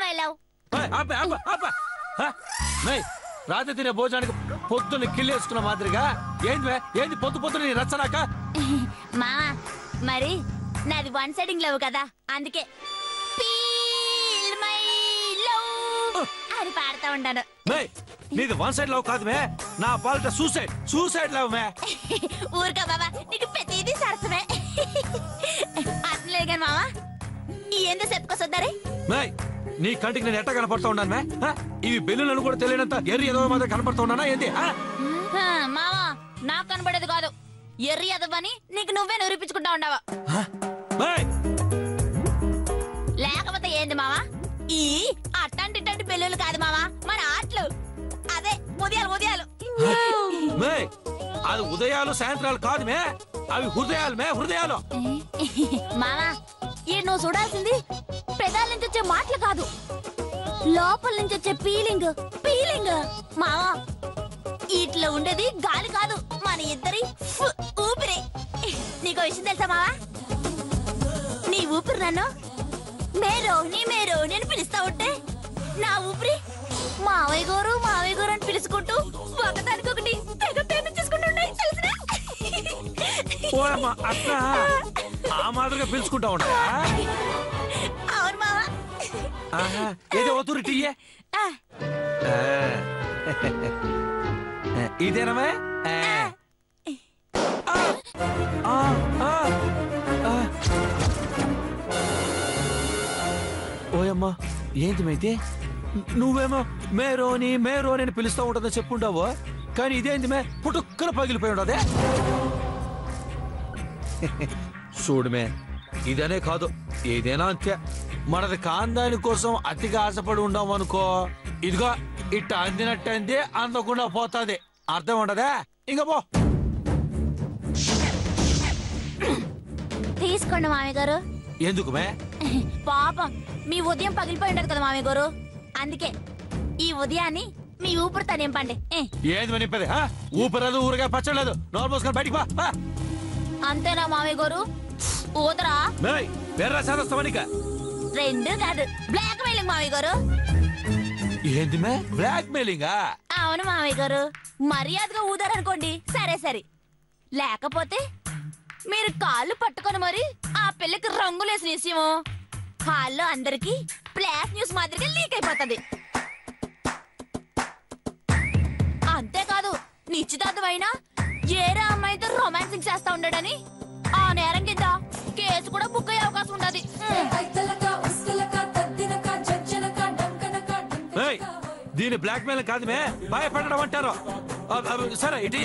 My love. రాత్రి తినే భోజనానికి పొద్దున్న కిల్లేసుకున్న మాదిరిగా ఏంది పొద్దు పొద్దున నీ రచ్చనాక. మావా మరి నాది వన్ సైడింగ్ లవ్ కదా, అందుకే ఫీల్ మై లవ్ అని పాడుతా ఉంటాను. నీది వన్ సైడ్ లవ్ కాదు మే, నా పాలిట సూసైడ్ లవ్ మే. ఊరుకా బాబా, నీకు ప్రతిదీ సరసమే. అట్లే కానీ మావా ఏందో చెప్పుకోసొద్దారే. నీ కంటికి నేను ఎట్ట కనపడుతూ ఉన్నాను మే? ఇవి బెల్లులను కూడా తెలియనంత ఎర్రి ఏదో మాత్రం కనపడుతూ ఉన్నానా ఏంది? మావా నాకు కనబడేది కాదు, ఎర్రి ఎదవని నీకు నువ్వే నిరూపించుకుంటా ఉండవా? లేకపోతే ఏంది మావా? ఈ అట్టంటి బెల్లులు కాదు మావా, మన ఆటలు. అదే ఉదయాలు. అది ఉదయాలు సాయంత్రాలు కాదు మే, అవి హృదయాలు. మావా ఈ నువ్వు చూడాల్సింది పెదాల నుంచి వచ్చే మాటలు కాదు, లోపల నుంచి వచ్చే ఫీలింగ్. మావా ఇట్లా ఉండేది గాలి కాదు, మన ఇద్దరి ఊపిరి. నీకో విషయం తెలుసా మావా? నీ ఊపిరి నన్ను మేరో నేను పిలుస్తా ఉంటే నా ఊపిరి మావయ్య గారు అని పిలుచుకుంటూ ఒకదానికొకటి తెగ ప్రేమించేసుకుంటున్నాయి తెలుసునా? ఆ మాదిరిగా పిలుచుకుంటా ఉంటా. అవును మావా. ఏదో authority ఇదేనమే. ఓయమ్మా ఏంటిమైతే నువ్వేమో మేరోని అని పిలుస్తా ఉంటుందని చెప్పుంటావు, కానీ ఇదేంటి మే పుట్టుక్కన పగిలిపోయి ఉండదే. చూడమే ఇదనే కాదు ఏదైనా అంతే, మనది కాందాని కోసం అతిగా ఆశపడి ఉండాం అనుకో, ఇదిగో ఇట్ట అందినట్టు అందకుండా పోతాది. అర్థం ఉండదా? ఇంక పో. తీసుకోండి మామయ్య గారు. ఎందుకు మే? పాపం మీ ఉదయం పగిలిపోయి ఉండదు కదా మామయ్య గారు, అందుకే ఈ ఉదయాన్ని మీ ఊపిరితో నింపండి. ఏది నింపది? ఊపిరదు ఊరుగా పచ్చలేదు, నోరు మూసుకొని బయటికి పా. అంతేనా మామయ్య గారు? ఊదరా రెండు కాదు, బ్లాక్ మెయిలింగ్ మామయ్య గారు. ఏంది మే బ్లాక్ మెయిలింగా? అవును మామయ్య గారు, మర్యాదగా ఊదారనుకోండి సరే, లేకపోతే మీరు కాళ్ళు పట్టుకొని మరి ఆ పిల్లకి రంగులేసి విషయము హాల్లో అందరికి ఫ్లాష్ న్యూస్ మాదిరిగా లీక్ అయిపోతుంది. అంతేకాదు నిశ్చితార్థం అయినా ఏరా అమ్మాయితో రొమాన్సింగ్ చేస్తా ఉండడని ఆ నేరం కింద కేసు కూడా బుక్ అయ్యే అవకాశం ఉండదు. దీని బ్లాక్ మెయిల్ కాదు మే, భయపడడం అంటారు. సరే ఇటీ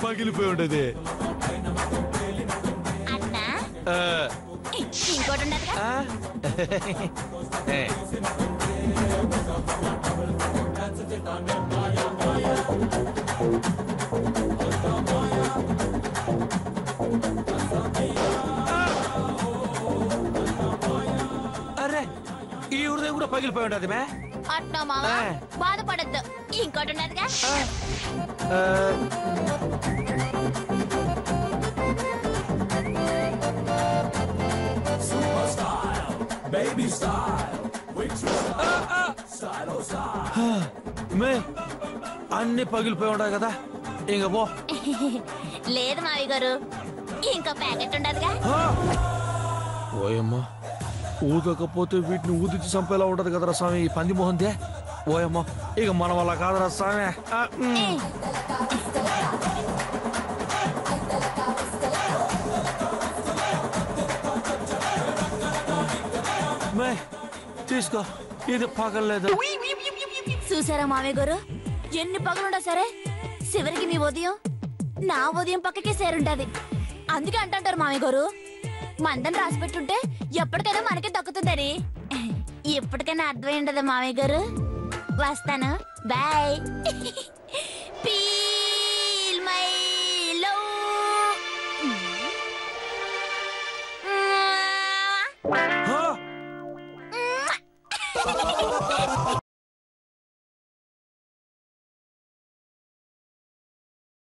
పగిలిపోయి ఉండేది. ఇంకోటి ఉండదుగా. అరే ఈ హృదయం కూడా పగిలిపోయి ఉండదు మే. అట్లా మావా బాధపడద్దు, ఇంకోటి ఉండదుగా. మే అన్ని పగిలిపోయి ఉండవు కదా, ఇంక పో. లేదు మావి గారు, ఇంకో ప్యాకెట్ ఉండదుగా. ఓయమ్మా ఊదకపోతే వీటిని ఊదించి చంపేలా ఉండదు కదరా స్వామి ఈ పంది మోహన్దే. ఓయమ్మా ఇక మన వల్ల కాదరా స్వామి. మే తీసుకో, ఇది పగలలేదు. చూసారా మావయ్య గారు, ఎన్ని పగలుండా సరే చివరికి మీ ఉదయం నా ఉదయం పక్కకే సేరుంటది. అందుకే అంటారు మావయ్య గారు, మందం రాసి పెట్టుంటే ఎప్పటికైనా మనకి దక్కుతుందని. ఎప్పటికైనా అర్థమై ఉండదు మావయ్య గారు. వస్తాను, బాయ్.